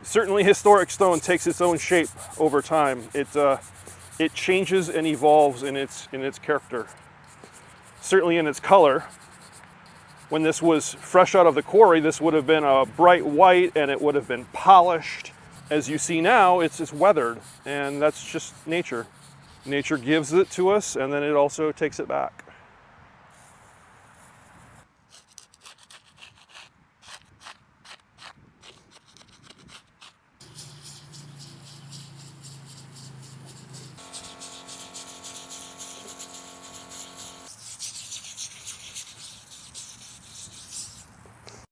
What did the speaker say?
Certainly historic stone takes its own shape over time. It changes and evolves in its character. Certainly in its color. When this was fresh out of the quarry, this would have been a bright white and it would have been polished. As you see now, it's just weathered, and that's just nature. Nature gives it to us, and then it also takes it back.